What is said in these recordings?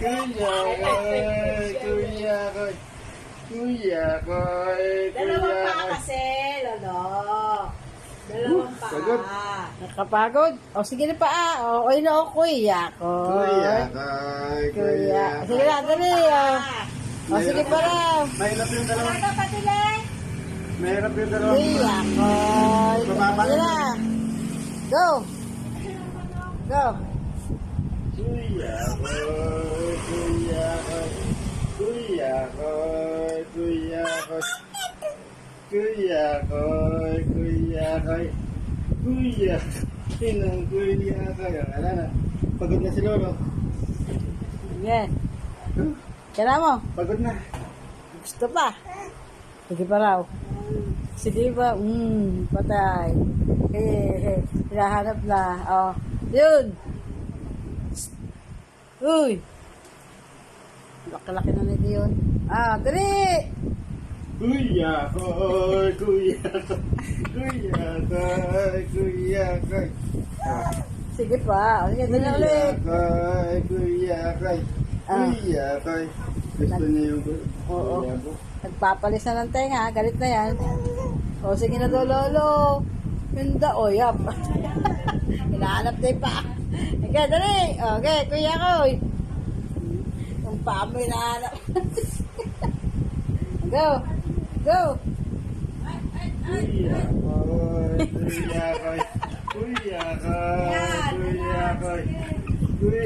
Kuya koy, kuya koy. Kuya koy, Dalawang kuya paa koy. kasi, Lolo. Dalawang Pagod. paa. Nakapagod? O, sige na pa. O, na o, kuya ko. Kuya koy, kuya Sige na, dali. O, sige pa raw. Mahirap yung dalawa. Ano pa sila? Mahirap yung dalawa. Kuya ko. Bababa Sige na. Go. Go. Kuya koy, kuya koy. Kuya koy, kuya koy. Kuya koy, kuya koy. Kuya. Sinang kuya koy. Wala na. Pagod na si Lolo. Sige. Kailan mo? Pagod na. Gusto pa. Sige pa raw. Sige pa. Patay. Hinahanap na. O. Yun. Uy. Laki-laki na nito yun. Dali. Kuya koy, kuya koy. Kuya koy, kuya koy. Sige pa. Sige, dali ulit. Kuya koy, kuya koy. Kuya koy. Gusto niya yung Oo. kuya ko. Nagpapalis na ng tenga. Galit na yan. O, sige na daw, Lolo. Ganda. O, yap. Hinahanap na yung paa. Okay, dali. Okay, kuya ko. Yung paa mo hinahanap. Go. Go. Kuya koy, kuya koy. Kuya koy, kuya koy. Kuya.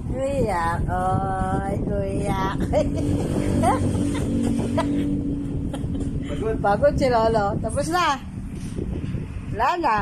Kuya ko. Kuya ko. Pagod. Pagod si Lolo. Tapos na. Wala na.